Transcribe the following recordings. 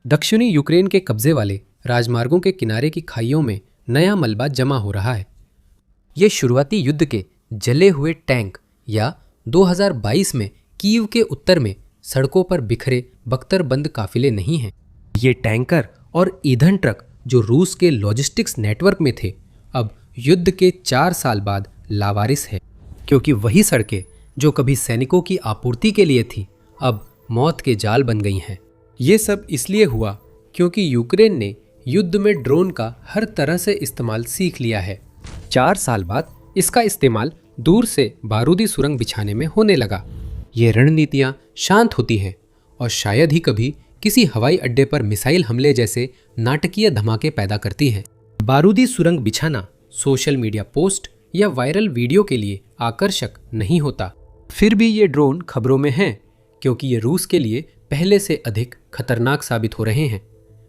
दक्षिणी यूक्रेन के कब्जे वाले राजमार्गों के किनारे की खाइयों में नया मलबा जमा हो रहा है। ये शुरुआती युद्ध के जले हुए टैंक या 2022 में कीव के उत्तर में सड़कों पर बिखरे बख्तरबंद काफिले नहीं हैं। ये टैंकर और ईंधन ट्रक जो रूस के लॉजिस्टिक्स नेटवर्क में थे, अब युद्ध के 4 साल बाद लावारिस है, क्योंकि वही सड़कें जो कभी सैनिकों की आपूर्ति के लिए थी, अब मौत के जाल बन गई हैं। ये सब इसलिए हुआ क्योंकि यूक्रेन ने युद्ध में ड्रोन का हर तरह से इस्तेमाल सीख लिया है। 4 साल बाद इसका इस्तेमाल दूर से बारूदी सुरंग बिछाने में होने लगा। ये रणनीतियाँ शांत होती हैं और शायद ही कभी किसी हवाई अड्डे पर मिसाइल हमले जैसे नाटकीय धमाके पैदा करती हैं। बारूदी सुरंग बिछाना सोशल मीडिया पोस्ट या वायरल वीडियो के लिए आकर्षक नहीं होता, फिर भी ये ड्रोन खबरों में हैं क्योंकि ये रूस के लिए पहले से अधिक खतरनाक साबित हो रहे हैं।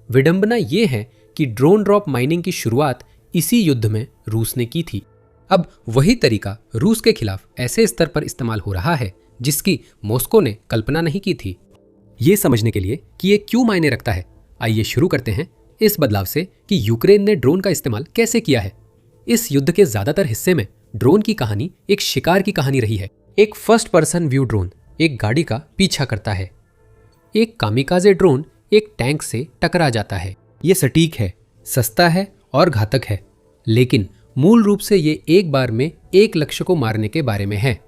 विडंबना ये है कि ड्रोन ड्रॉप माइनिंग की शुरुआत इसी युद्ध में रूस ने की थी। अब वही तरीका रूस के खिलाफ ऐसे स्तर पर इस्तेमाल हो रहा है जिसकी मॉस्को ने कल्पना नहीं की थी। ये समझने के लिए कि ये क्यों मायने रखता है, आइए शुरू करते हैं इस बदलाव से कि यूक्रेन ने ड्रोन का इस्तेमाल कैसे किया है। इस युद्ध के ज्यादातर हिस्से में ड्रोन की कहानी एक शिकार की कहानी रही है। एक फर्स्ट पर्सन व्यू ड्रोन एक गाड़ी का पीछा करता है। एक कामिकाजे ड्रोन एक टैंक से टकरा जाता है। ये सटीक है, सस्ता है और घातक है, लेकिन मूल रूप से ये एक बार में एक लक्ष्य को मारने के बारे में है।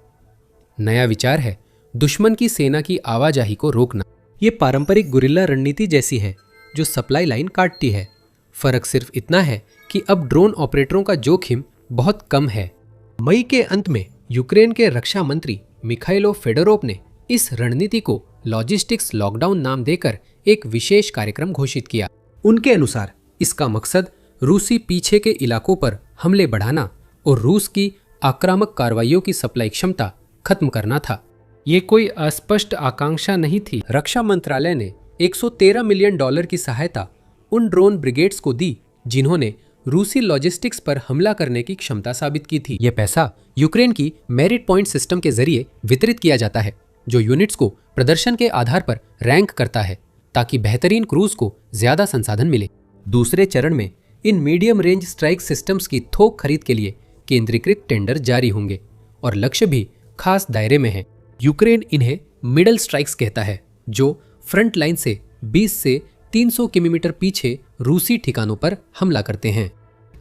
नया विचार है दुश्मन की सेना की आवाजाही को रोकना। ये पारंपरिक गुरिल्ला रणनीति जैसी है जो सप्लाई लाइन काटती है। फर्क सिर्फ इतना है कि अब ड्रोन ऑपरेटरों का जोखिम बहुत कम है। मई के अंत में यूक्रेन के रक्षा मंत्री मिखाइलो फेडोरोव ने इस रणनीति को लॉजिस्टिक्स लॉकडाउन नाम देकर एक विशेष कार्यक्रम घोषित किया। उनके अनुसार इसका मकसद रूसी पीछे के इलाकों पर हमले बढ़ाना और रूस की आक्रामक कार्रवाइयों की सप्लाई क्षमता खत्म करना था। ये कोई अस्पष्ट आकांक्षा नहीं थी। रक्षा मंत्रालय ने $113 मिलियन की सहायता उन ड्रोन ब्रिगेड्स को दी जिन्होंने रूसी लॉजिस्टिक्स पर हमला करने की क्षमता साबित की थी। यह पैसा यूक्रेन की मेरिट पॉइंट सिस्टम के जरिए वितरित किया जाता है, जो यूनिट्स को प्रदर्शन के आधार पर रैंक करता है ताकि बेहतरीन क्रूज को ज्यादा संसाधन मिले। दूसरे चरण में in medium range strike systems की थोक खरीद के लिए केंद्रीकृत टेंडर जारी होंगे और लक्ष्य भी खास दायरे में है। यूक्रेन इन्हें मिडल स्ट्राइक्स कहता है, जो फ्रंट लाइन से 20 से 300 किलोमीटर पीछे रूसी ठिकानों पर हमला करते हैं।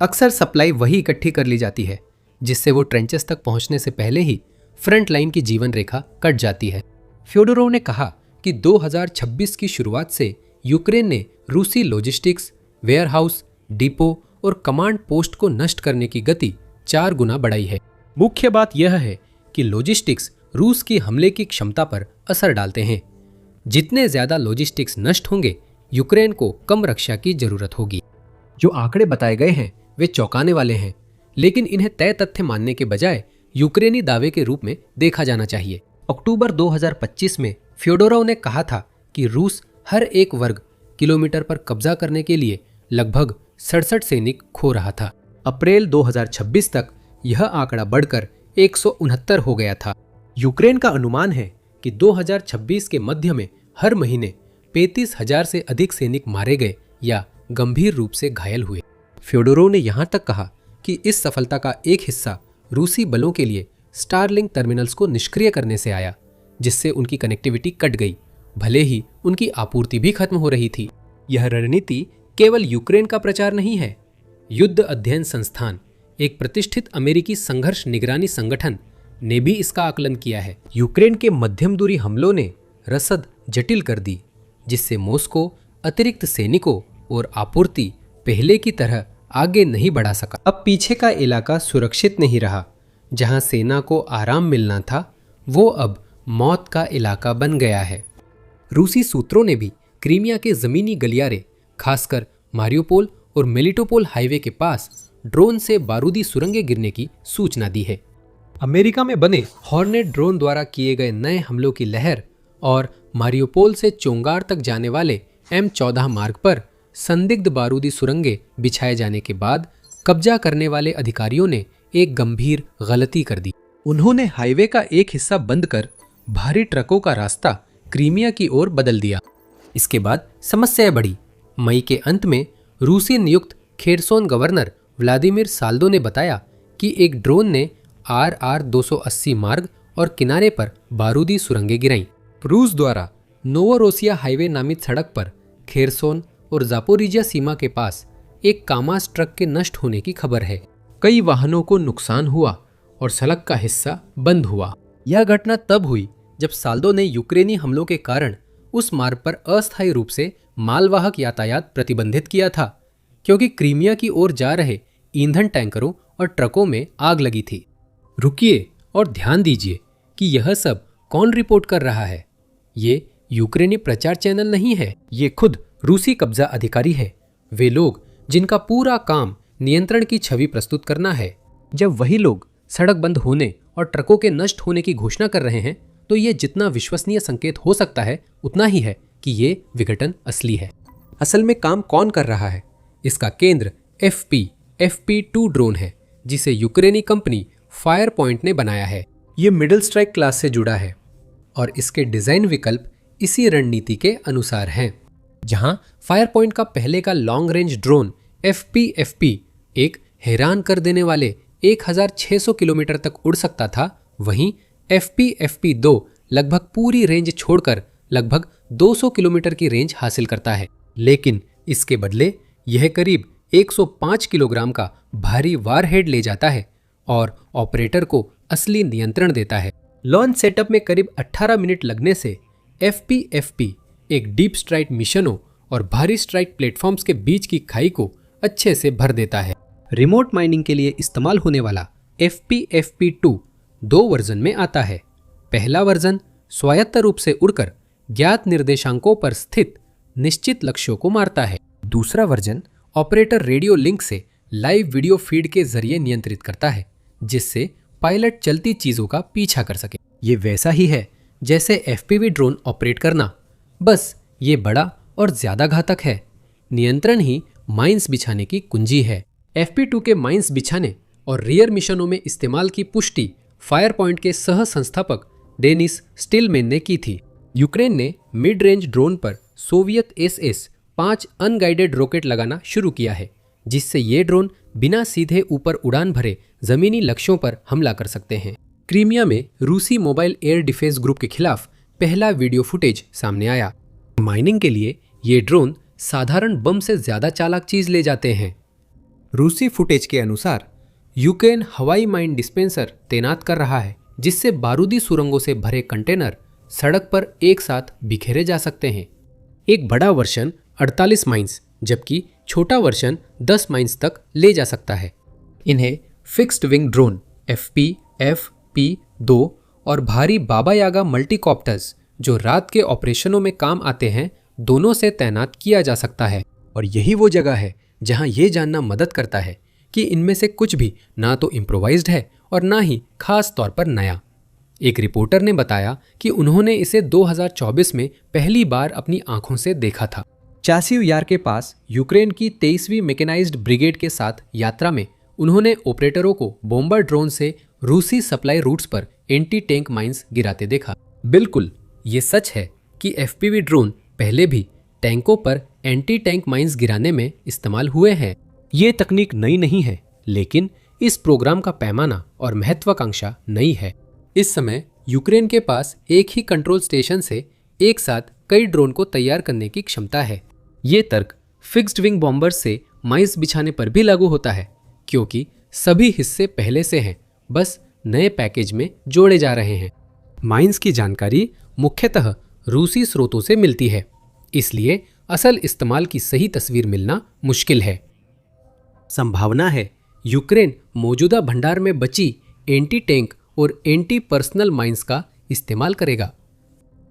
अक्सर सप्लाई वही इकट्ठी कर ली जाती है जिससे वो ट्रेंचेस तक पहुंचने से पहले ही फ्रंट लाइन की जीवन रेखा कट जाती है। फ्योडोरोव ने कहा कि 2026 की शुरुआत से यूक्रेन ने रूसी लॉजिस्टिक्स, वेयरहाउस, डिपो और कमांड पोस्ट को नष्ट करने की गति 4 गुना बढ़ाई है। मुख्य बात यह है कि लॉजिस्टिक्स रूस की हमले की क्षमता पर असर डालते हैं। जितने ज्यादा लॉजिस्टिक्स नष्ट होंगे, यूक्रेन को कम रक्षा की जरूरत होगी। जो आंकड़े बताए गए हैं वे चौंकाने वाले हैं, लेकिन इन्हें तय तथ्य मानने के बजाय यूक्रेनी दावे के रूप में देखा जाना चाहिए। अक्टूबर 2025 में फ्योडोरोव ने कहा था कि रूस हर एक वर्ग किलोमीटर पर कब्जा करने के लिए लगभग 67 सैनिक खो रहा था। अप्रैल 2026 तक यह आंकड़ा बढ़कर 169 हो गया था। यूक्रेन का अनुमान है कि 2026 के मध्य में हर महीने 35,000 से अधिक सैनिक मारे गए या गंभीर रूप से घायल हुए। फ्योडोरोव ने यहां तक कहा कि इस सफलता का एक हिस्सा रूसी बलों के लिए स्टारलिंक टर्मिनल्स को निष्क्रिय करने से आया, जिससे उनकी कनेक्टिविटी कट गई, भले ही उनकी आपूर्ति भी खत्म हो रही थी। यह रणनीति केवल यूक्रेन का प्रचार नहीं है। युद्ध अध्ययन संस्थान, एक प्रतिष्ठित अमेरिकी संघर्ष निगरानी संगठन, ने भी इसका आकलन किया है। यूक्रेन के मध्यम दूरी हमलों ने रसद जटिल कर दी, जिससे मॉस्को अतिरिक्त सैनिकों और आपूर्ति पहले की तरह आगे नहीं बढ़ा सका। अब पीछे का इलाका सुरक्षित नहीं रहा। जहां सेना को आराम मिलना था, वो अब मौत का इलाका बन गया है। रूसी सूत्रों ने भी क्रीमिया के जमीनी गलियारे, खासकर मारियोपोल और मेलिटोपोल हाईवे के पास ड्रोन से बारूदी सुरंगें गिरने की सूचना दी है। अमेरिका में बने हॉर्नेट ड्रोन द्वारा किए गए नए हमलों की लहर और मारियोपोल से चोंगार तक जाने वाले M14 मार्ग पर संदिग्ध बारूदी सुरंगें बिछाए जाने के बाद कब्जा करने वाले अधिकारियों ने एक गंभीर गलती कर दी। उन्होंने हाईवे का एक हिस्सा बंद कर भारी ट्रकों का रास्ता क्रीमिया की ओर बदल दिया। इसके बाद समस्याएं बढ़ी। मई के अंत में रूसी नियुक्त खेरसोन गवर्नर व्लादिमीर साल्दो ने बताया कि एक ड्रोन ने RR-280 मार्ग और किनारे पर बारूदी सुरंगें गिराईं। रूस द्वारा नोवोरोसिया हाईवे नामित सड़क पर खेरसोन और जापोरिजिया सीमा के पास एक कामास ट्रक के नष्ट होने की खबर है। कई वाहनों को नुकसान हुआ और सड़क का हिस्सा बंद हुआ। यह घटना तब हुई जब साल्दो ने यूक्रेनी हमलों के कारण उस मार्ग पर अस्थायी रूप से मालवाहक यातायात प्रतिबंधित किया था, क्योंकि क्रीमिया की ओर जा रहे ईंधन टैंकरों और ट्रकों में आग लगी थी। रुकिए और ध्यान दीजिए कि यह सब कौन रिपोर्ट कर रहा है। ये यूक्रेनी प्रचार चैनल नहीं है, ये खुद रूसी कब्जा अधिकारी है। वे लोग जिनका पूरा काम नियंत्रण की छवि प्रस्तुत करना है। जब वही लोग सड़क बंद होने और ट्रकों के नष्ट होने की घोषणा कर रहे हैं, तो ये जितना विश्वसनीय संकेत हो सकता है उतना ही है कि ये विघटन असली है। असल में काम कौन कर रहा है? इसका केंद्र FP-2 ड्रोन है, जिसे यूक्रेनी कंपनी फायर पॉइंट ने बनाया है। ये मिडिल स्ट्राइक क्लास से जुड़ा है और इसके डिजाइन विकल्प इसी रणनीति के अनुसार हैं। जहां फायर पॉइंट का पहले का लॉन्ग रेंज ड्रोन FP-FP एक हैरान कर देने वाले 1600 किलोमीटर तक उड़ सकता था, वहीं FP-FP2 लगभग पूरी रेंज छोड़कर लगभग 200 किलोमीटर की रेंज हासिल करता है। लेकिन इसके बदले यह करीब 105 किलोग्राम का भारी वारहेड ले जाता है और ऑपरेटर को असली नियंत्रण देता है। लॉन्च सेटअप में करीब 18 मिनट लगने से FP-FP एक डीप स्ट्राइक मिशनों और भारी स्ट्राइक प्लेटफॉर्म्स के बीच की खाई को अच्छे से भर देता है। रिमोट माइनिंग के लिए इस्तेमाल होने वाला FP-FP2 2 वर्जन में आता है। पहला वर्जन स्वायत्त रूप से उड़कर ज्ञात निर्देशांकों पर स्थित निश्चित लक्ष्यों को मारता है। दूसरा वर्जन ऑपरेटर रेडियो लिंक से लाइव वीडियो फीड के जरिए नियंत्रित करता है, जिससे पायलट चलती चीजों का पीछा कर सके। ये वैसा ही है जैसे FPV ड्रोन ऑपरेट करना, बस ये बड़ा और ज्यादा घातक है। नियंत्रण ही माइंस बिछाने की कुंजी है। FP2 के माइंस बिछाने और रियर मिशनों में इस्तेमाल की पुष्टि फायर पॉइंट के सह संस्थापक डेनिस स्टिलमैन ने की थी। यूक्रेन ने मिड रेंज ड्रोन पर सोवियत SS-5 अनगाइडेड रॉकेट लगाना शुरू किया है, जिससे ये ड्रोन बिना सीधे ऊपर उड़ान भरे जमीनी लक्ष्यों पर हमला कर सकते हैं। क्रीमिया में रूसी मोबाइल एयर डिफेंस ग्रुप के खिलाफ पहला वीडियो फुटेज सामने आया। माइनिंग के लिए ये ड्रोन साधारण बम से ज्यादा चालाक चीज ले जाते हैं। रूसी फुटेज के अनुसार यूक्रेन हवाई माइन डिस्पेंसर तैनात कर रहा है, जिससे बारूदी सुरंगों से भरे कंटेनर सड़क पर एक साथ बिखेरे जा सकते हैं। एक बड़ा वर्जन 48 माइंस जबकि छोटा वर्जन 10 माइंस तक ले जा सकता है। इन्हें फिक्स्ड विंग ड्रोन FP-FP2 और भारी बाबा यागा मल्टीकॉप्टर्स जो रात के ऑपरेशनों में काम आते हैं, दोनों से तैनात किया जा सकता है। और यही वो जगह है जहां ये जानना मदद करता है कि इनमें से कुछ भी ना तो इम्प्रोवाइज्ड है और ना ही खास तौर पर नया। एक रिपोर्टर ने बताया कि उन्होंने इसे 2024 में पहली बार अपनी आंखों से देखा था। चासिव यार के पास यूक्रेन की 23वीं मैकेनाइज्ड ब्रिगेड के साथ यात्रा में उन्होंने ऑपरेटरों को बॉम्बर ड्रोन से रूसी सप्लाई रूट्स पर एंटी टैंक माइंस गिराते देखा। बिल्कुल, ये सच है कि FPV ड्रोन पहले भी टैंकों पर एंटी टैंक माइंस गिराने में इस्तेमाल हुए हैं। ये तकनीक नई नहीं है, लेकिन इस प्रोग्राम का पैमाना और महत्वाकांक्षा नई है। इस समय यूक्रेन के पास एक ही कंट्रोल स्टेशन से एक साथ कई ड्रोन को तैयार करने की क्षमता है। ये तर्क फिक्स्ड विंग बॉम्बर्स से माइंस बिछाने पर भी लागू होता है, क्योंकि सभी हिस्से पहले से हैं, बस नए पैकेज में जोड़े जा रहे हैं। माइंस की जानकारी मुख्यतः रूसी स्रोतों से मिलती है, इसलिए असल इस्तेमाल की सही तस्वीर मिलना मुश्किल है। संभावना है यूक्रेन मौजूदा भंडार में बची एंटी टैंक और एंटी पर्सनल माइंस का इस्तेमाल करेगा।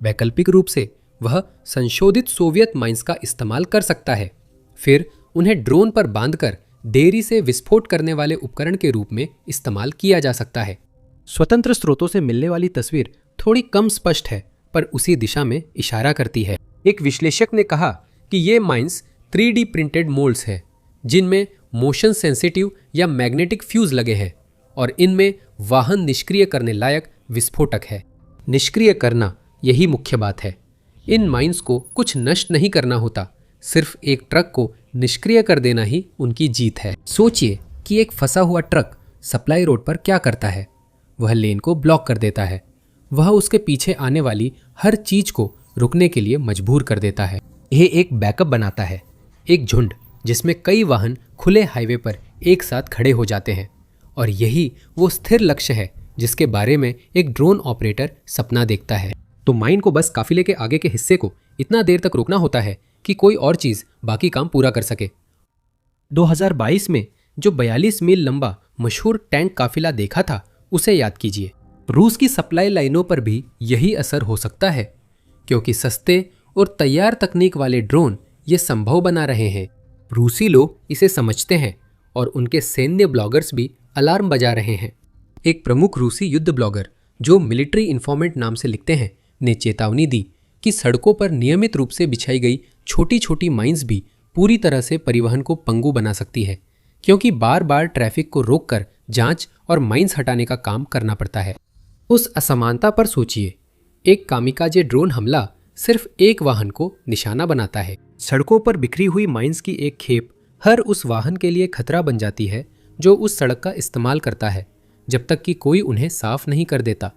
वैकल्पिक रूप से वह संशोधित सोवियत माइंस का इस्तेमाल कर सकता है, फिर उन्हें ड्रोन पर बांधकर देरी से विस्फोट करने वाले उपकरण के रूप में इस्तेमाल किया जा सकता है। स्वतंत्र स्रोतों से मिलने वाली तस्वीर थोड़ी कम स्पष्ट है, पर उसी दिशा में इशारा करती है। एक विश्लेषक ने कहा कि ये माइंस 3D प्रिंटेड मोल्ड्स है, जिनमें मोशन सेंसिटिव या मैग्नेटिक फ्यूज लगे हैं और इनमें वाहन निष्क्रिय करने लायक विस्फोटक है। निष्क्रिय करना यही मुख्य बात है। इन माइंस को कुछ नष्ट नहीं करना होता, सिर्फ एक ट्रक को निष्क्रिय कर देना ही उनकी जीत है। सोचिए कि एक फंसा हुआ ट्रक सप्लाई रोड पर क्या करता है। वह लेन को ब्लॉक कर देता है। वह उसके पीछे आने वाली हर चीज को रुकने के लिए मजबूर कर देता है। यह एक बैकअप बनाता है, एक झुंड जिसमें कई वाहन खुले हाईवे पर एक साथ खड़े हो जाते हैं। और यही वो स्थिर लक्ष्य है जिसके बारे में एक ड्रोन ऑपरेटर सपना देखता है। तो माइन को बस काफिले के आगे के हिस्से को इतना देर तक रोकना होता है कि कोई और चीज बाकी काम पूरा कर सके। 2022 में जो 42 मील लंबा मशहूर टैंक काफिला देखा था, उसे याद कीजिए। रूस की सप्लाई लाइनों पर भी यही असर हो सकता है, क्योंकि सस्ते और तैयार तकनीक वाले ड्रोन ये संभव बना रहे हैं। रूसी लोग इसे समझते हैं और उनके सैन्य ब्लॉगर्स भी अलार्म बजा रहे हैं। एक प्रमुख रूसी युद्ध ब्लॉगर जो मिलिट्री इन्फॉर्मेंट नाम से लिखते हैं ने चेतावनी दी कि सड़कों पर नियमित रूप से बिछाई गई छोटी छोटी माइंस भी पूरी तरह से परिवहन को पंगु बना सकती है, क्योंकि बार बार ट्रैफिक को रोककर जांच और माइंस हटाने का काम करना पड़ता है। उस असमानता पर सोचिए। एक कामिकाजे ड्रोन हमला सिर्फ एक वाहन को निशाना बनाता है। सड़कों पर बिखरी हुई माइंस की एक खेप हर उस वाहन के लिए खतरा बन जाती है जो उस सड़क का इस्तेमाल करता है, जब तक कि कोई उन्हें साफ नहीं कर देता।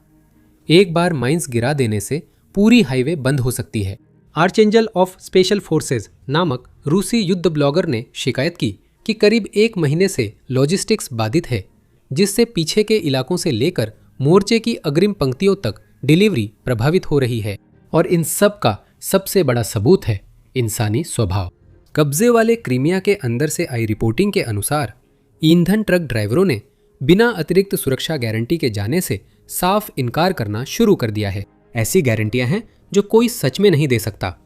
एक बार माइंस गिरा देने से पूरी हाईवे बंद हो सकती है। आर्चेंजल ऑफ स्पेशल फोर्सेज नामक रूसी युद्ध ब्लॉगर ने शिकायत की कि करीब 1 महीने से लॉजिस्टिक्स बाधित है, जिससे पीछे के इलाकों से लेकर मोर्चे की अग्रिम पंक्तियों तक डिलीवरी प्रभावित हो रही है। और इन सब का सबसे बड़ा सबूत है इंसानी स्वभाव। कब्जे वाले क्रीमिया के अंदर से आई रिपोर्टिंग के अनुसार ईंधन ट्रक ड्राइवरों ने बिना अतिरिक्त सुरक्षा गारंटी के जाने से साफ इनकार करना शुरू कर दिया है। ऐसी गारंटियां हैं जो कोई सच में नहीं दे सकता।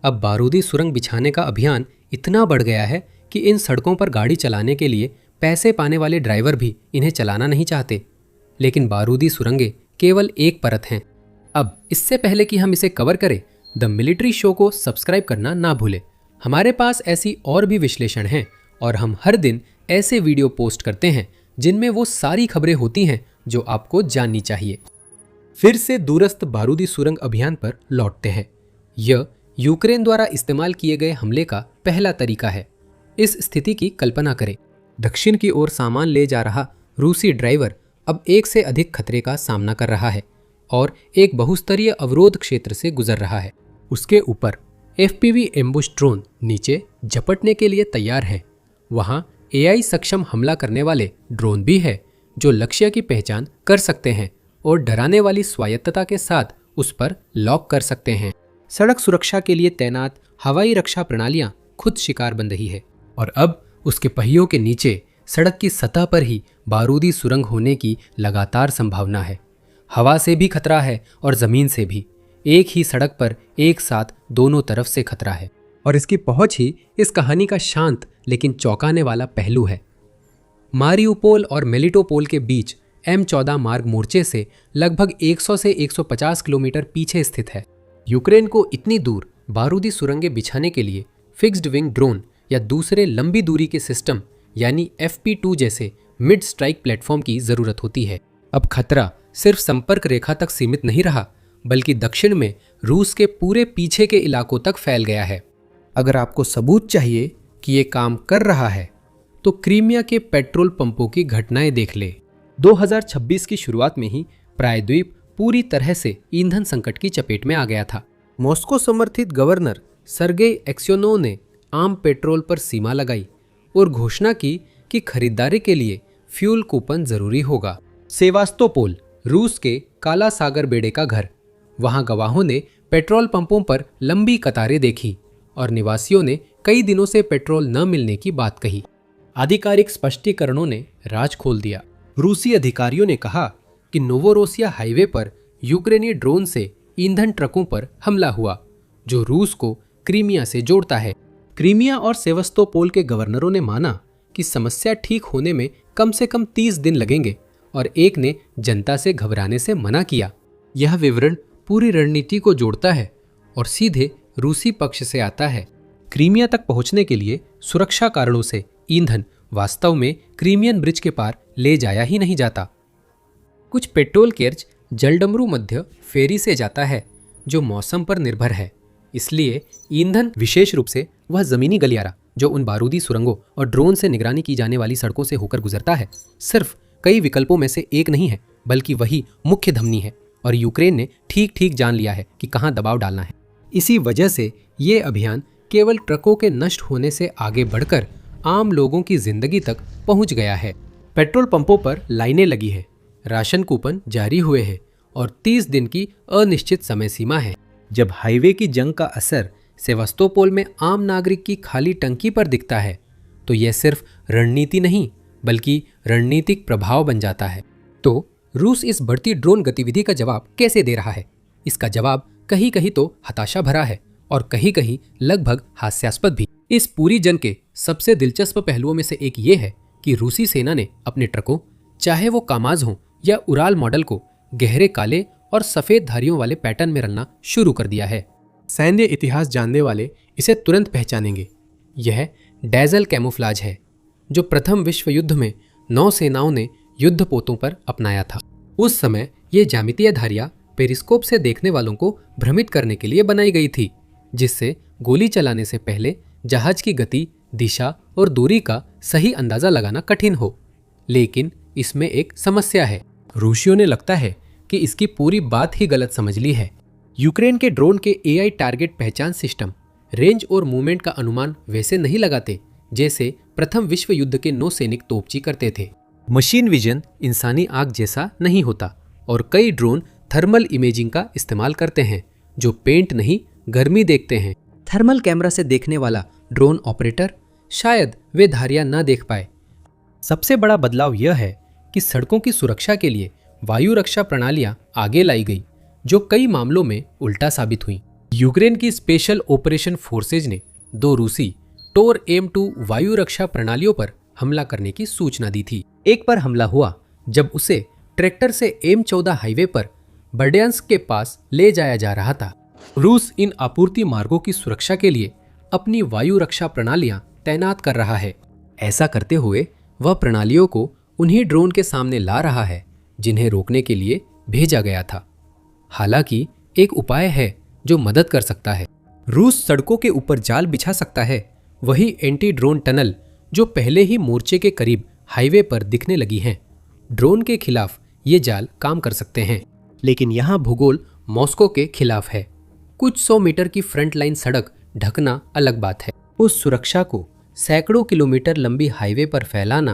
अब बारूदी सुरंग बिछाने का अभियान इतना बढ़ गया है कि इन सड़कों पर गाड़ी चलाने के लिए पैसे पाने वाले ड्राइवर भी इन्हें चलाना नहीं चाहते। लेकिन बारूदी सुरंगें केवल एक परत हैं। अब इससे पहले कि हम इसे कवर करें, द मिलिट्री शो को सब्सक्राइब करना ना भूलें। हमारे पास ऐसी और भी विश्लेषण हैं और हम हर दिन ऐसे वीडियो पोस्ट करते हैं जिनमें वो सारी खबरें होती हैं जो आपको जाननी चाहिए। फिर से दूरस्थ बारूदी सुरंग अभियान पर लौटते हैं। यह यूक्रेन द्वारा इस्तेमाल किए गए हमले का पहला तरीका है। इस स्थिति की कल्पना करें। दक्षिण की ओर सामान ले जा रहा रूसी ड्राइवर अब एक से अधिक खतरे का सामना कर रहा है और एक बहुस्तरीय अवरोध क्षेत्र से गुजर रहा है। उसके ऊपर FPV एम्बुश ड्रोन नीचे झपटने के लिए तैयार है। वहां AI सक्षम हमला करने वाले ड्रोन भी है जो लक्ष्य की पहचान कर सकते हैं और डराने वाली स्वायत्तता के साथ उस पर लॉक कर सकते हैं। सड़क सुरक्षा के लिए तैनात हवाई रक्षा प्रणालियां खुद शिकार बन रही है और अब उसके पहियों के नीचे सड़क की सतह पर ही बारूदी सुरंग होने की लगातार संभावना है। हवा से भी खतरा है और जमीन से भी। एक ही सड़क पर एक साथ दोनों तरफ से खतरा है और इसकी पहुंच ही इस कहानी का शांत लेकिन चौंकाने वाला पहलू है। मारिउपोल और मेलिटोपोल के बीच M14 मार्ग मोर्चे से लगभग 100 से 150 किलोमीटर पीछे स्थित है। यूक्रेन को इतनी दूर बारूदी सुरंगें बिछाने के लिए फिक्स्ड विंग ड्रोन या दूसरे लंबी दूरी के सिस्टम यानी FP2 जैसे मिड स्ट्राइक प्लेटफॉर्म की जरूरत होती है। अब खतरा सिर्फ संपर्क रेखा तक सीमित नहीं रहा, बल्कि दक्षिण में रूस के पूरे पीछे के इलाकों तक फैल गया है। अगर आपको सबूत चाहिए कि ये काम कर रहा है, तो क्रीमिया के पेट्रोल पंपों की घटनाएं देख ले। 2026 की शुरुआत में ही प्रायद्वीप पूरी तरह से ईंधन संकट की चपेट में आ गया था। मॉस्को समर्थित गवर्नर सर्गेई एक्स्योनोव ने आम पेट्रोल पर सीमा लगाई और घोषणा की कि खरीदारी के लिए फ्यूल कूपन जरूरी होगा। सेवास्तोपोल रूस के काला सागर बेड़े का घर। वहां गवाहों ने पेट्रोल पंपों पर लंबी कतारें देखी और निवासियों ने कई दिनों से पेट्रोल न मिलने की बात कही। आधिकारिक स्पष्टीकरणों ने राज खोल दिया। रूसी अधिकारियों ने कहा कि नोवोरोसिया हाईवे पर यूक्रेनी ड्रोन से ईंधन ट्रकों पर हमला हुआ, जो रूस को क्रीमिया से जोड़ता है। क्रीमिया और सेवस्तोपोल के गवर्नरों ने माना कि समस्या ठीक होने में कम से कम 30 दिन लगेंगे और एक ने जनता से घबराने से मना किया। यह विवरण पूरी रणनीति को जोड़ता है और सीधे रूसी पक्ष से आता है। क्रीमिया तक पहुंचने के लिए सुरक्षा कारणों से ईंधन वास्तव में क्रीमियन ब्रिज के पार ले जाया ही नहीं जाता। कुछ पेट्रोल केर्च जलडमरू मध्य फेरी से जाता है, जो मौसम पर निर्भर है इसलिए ईंधन, विशेष रूप से वह जमीनी गलियारा जो उन बारूदी सुरंगों और ड्रोन से निगरानी की जाने वाली सड़कों से होकर गुजरता है, सिर्फ कई विकल्पों में से एक नहीं है, बल्कि वही मुख्य धमनी है। और यूक्रेन ने ठीक ठीक जान लिया है कि कहां दबाव डालना है। इसी वजह से ये अभियान केवल ट्रकों के नष्ट होने से आगे बढ़कर आम लोगों की जिंदगी तक पहुंच गया है। पेट्रोल पंपों पर लाइनें लगी है, राशन कूपन जारी हुए हैं और 30 दिन की अनिश्चित समय सीमा है। जब हाईवे की जंग का असर सेवास्तोपोल में आम नागरिक की खाली टंकी पर दिखता है, तो यह सिर्फ रणनीति नहीं बल्कि रणनीतिक प्रभाव बन जाता है। तो रूस इस बढ़ती ड्रोन गतिविधि का जवाब कैसे दे रहा है? इसका जवाब कहीं कहीं तो हताशा भरा है और कहीं कहीं लगभग हास्यास्पद भी। इस पूरी जंग के सबसे दिलचस्प पहलुओं में से एक ये है कि रूसी सेना ने अपने ट्रकों, चाहे वो कामाज हों या उराल मॉडल को, गहरे काले और सफेद धारियों वाले पैटर्न में रंगना शुरू कर दिया है। सैन्य इतिहास जानने वाले इसे तुरंत पहचानेंगे। यह डैजल कैमोफ्लाज है जो प्रथम विश्व युद्ध में नौसेनाओं ने युद्ध पोतों पर अपनाया था। उस समय ये ज्यामितीय धारियां पेरिस्कोप से देखने वालों को भ्रमित करने के लिए बनाई गई थी, जिससे गोली चलाने से पहले जहाज की गति, दिशा और दूरी का सही अंदाजा लगाना कठिन हो। लेकिन इसमें एक समस्या है। रूसियों ने लगता है कि इसकी पूरी बात ही गलत समझ ली है। यूक्रेन के ड्रोन के AI टारगेट पहचान सिस्टम रेंज और मूवमेंट का अनुमान वैसे नहीं लगाते जैसे प्रथम विश्व युद्ध के नौसैनिक तोपची करते थे। मशीन विजन इंसानी आंख जैसा नहीं होता और कई ड्रोन थर्मल इमेजिंग का इस्तेमाल करते हैं जो पेंट नहीं, गर्मी देखते हैं। थर्मल कैमरा से देखने वाला ड्रोन ऑपरेटर शायद वे धारियां न देख पाए। सबसे बड़ा बदलाव यह है कि सड़कों की सुरक्षा के लिए वायु रक्षा प्रणालियां आगे लाई गई, जो कई मामलों में उल्टा साबित हुई। यूक्रेन की स्पेशल ऑपरेशन फोर्सेज ने 2 रूसी टोर M2 वायु रक्षा प्रणालियों पर हमला करने की सूचना दी थी। एक पर हमला हुआ जब उसे ट्रैक्टर से M14 हाईवे पर बर्डियांस्क के पास ले जाया जा रहा था। रूस इन आपूर्ति मार्गों की सुरक्षा के लिए अपनी वायु रक्षा प्रणालियां तैनात कर रहा है। ऐसा करते हुए वह प्रणालियों को उन्हीं ड्रोन के सामने ला रहा है जिन्हें रोकने के लिए भेजा गया था। हालांकि एक उपाय है जो मदद कर सकता है। रूस सड़कों के ऊपर जाल बिछा सकता है, वही एंटी ड्रोन टनल जो पहले ही मोर्चे के करीब हाईवे पर दिखने लगी हैं। ड्रोन के खिलाफ ये जाल काम कर सकते हैं, लेकिन यहाँ भूगोल मॉस्को के खिलाफ है। कुछ 100 मीटर की फ्रंट लाइन सड़क ढकना अलग बात है। उस सुरक्षा को सैकड़ों किलोमीटर लंबी हाईवे पर फैलाना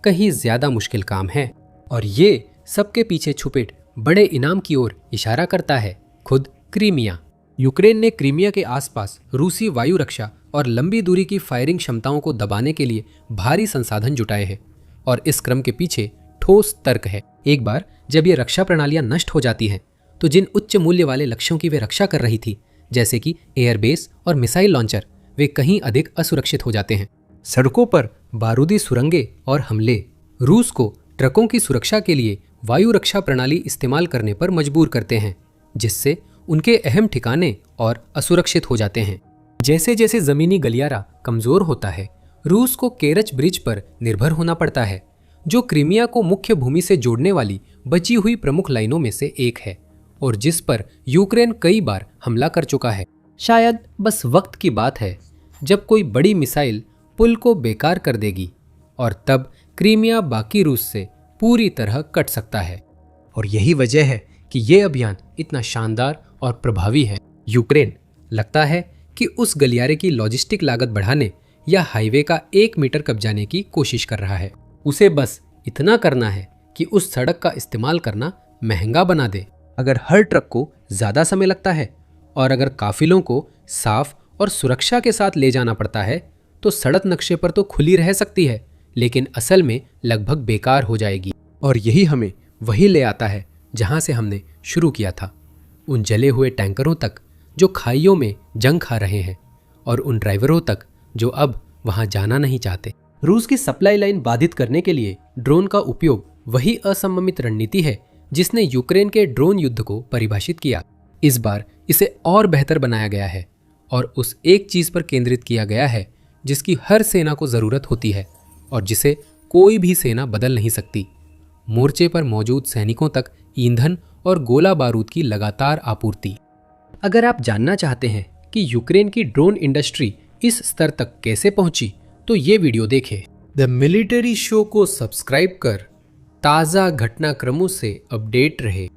कहीं ज्यादा मुश्किल काम है। और ये सबके पीछे छुपे बड़े इनाम की ओर इशारा करता है, खुद क्रीमिया। यूक्रेन ने क्रीमिया के आसपास रूसी वायु रक्षा और लंबी दूरी की फायरिंग क्षमताओं को दबाने के लिए भारी संसाधन जुटाए हैं और इस क्रम के पीछे ठोस तर्क है। एक बार जब ये रक्षा प्रणालियां नष्ट हो जाती हैं तो जिन उच्च मूल्य वाले लक्ष्यों की वे रक्षा कर रही थी, जैसे कि एयरबेस और मिसाइल लॉन्चर, वे कहीं अधिक असुरक्षित हो जाते हैं। सड़कों पर बारूदी सुरंगें और हमले रूस को ट्रकों की सुरक्षा के लिए वायु रक्षा प्रणाली इस्तेमाल करने पर मजबूर करते हैं, जिससे उनके अहम ठिकाने और असुरक्षित हो जाते हैं। जैसे जैसे जमीनी गलियारा कमजोर होता है, रूस को केरच ब्रिज पर निर्भर होना पड़ता है, जो क्रीमिया को मुख्य भूमि से जोड़ने वाली बची हुई प्रमुख लाइनों में से एक है और जिस पर यूक्रेन कई बार हमला कर चुका है। शायद बस वक्त की बात है जब कोई बड़ी मिसाइल पुल को बेकार कर देगी और तब क्रीमिया बाकी रूस से पूरी तरह कट सकता है। और यही वजह है कि यह अभियान इतना शानदार और प्रभावी है। यूक्रेन लगता है कि उस गलियारे की लॉजिस्टिक लागत बढ़ाने या हाईवे का 1 मीटर कब्जाने की कोशिश कर रहा है। उसे बस इतना करना है कि उस सड़क का इस्तेमाल करना महंगा बना दे। अगर हर ट्रक को ज्यादा समय लगता है और अगर काफिलों को साफ और सुरक्षा के साथ ले जाना पड़ता है तो सड़क नक्शे पर तो खुली रह सकती है, लेकिन असल में लगभग बेकार हो जाएगी। और यही हमें वही ले आता है जहां से हमने शुरू किया था, उन जले हुए टैंकरों तक जो खाइयों में जंग खा रहे हैं और उन ड्राइवरों तक जो अब वहां जाना नहीं चाहते। रूस की सप्लाई लाइन बाधित करने के लिए ड्रोन का उपयोग वही असममित रणनीति है जिसने यूक्रेन के ड्रोन युद्ध को परिभाषित किया। इस बार इसे और बेहतर बनाया गया है और उस एक चीज पर केंद्रित किया गया है जिसकी हर सेना को जरूरत होती है और जिसे कोई भी सेना बदल नहीं सकती। मोर्चे पर मौजूद सैनिकों तक ईंधन और गोला बारूद की लगातार आपूर्ति। अगर आप जानना चाहते हैं कि यूक्रेन की ड्रोन इंडस्ट्री इस स्तर तक कैसे पहुंची, तो ये वीडियो देखें। द मिलिट्री शो को सब्सक्राइब कर ताज़ा घटनाक्रमों से अपडेट रहे।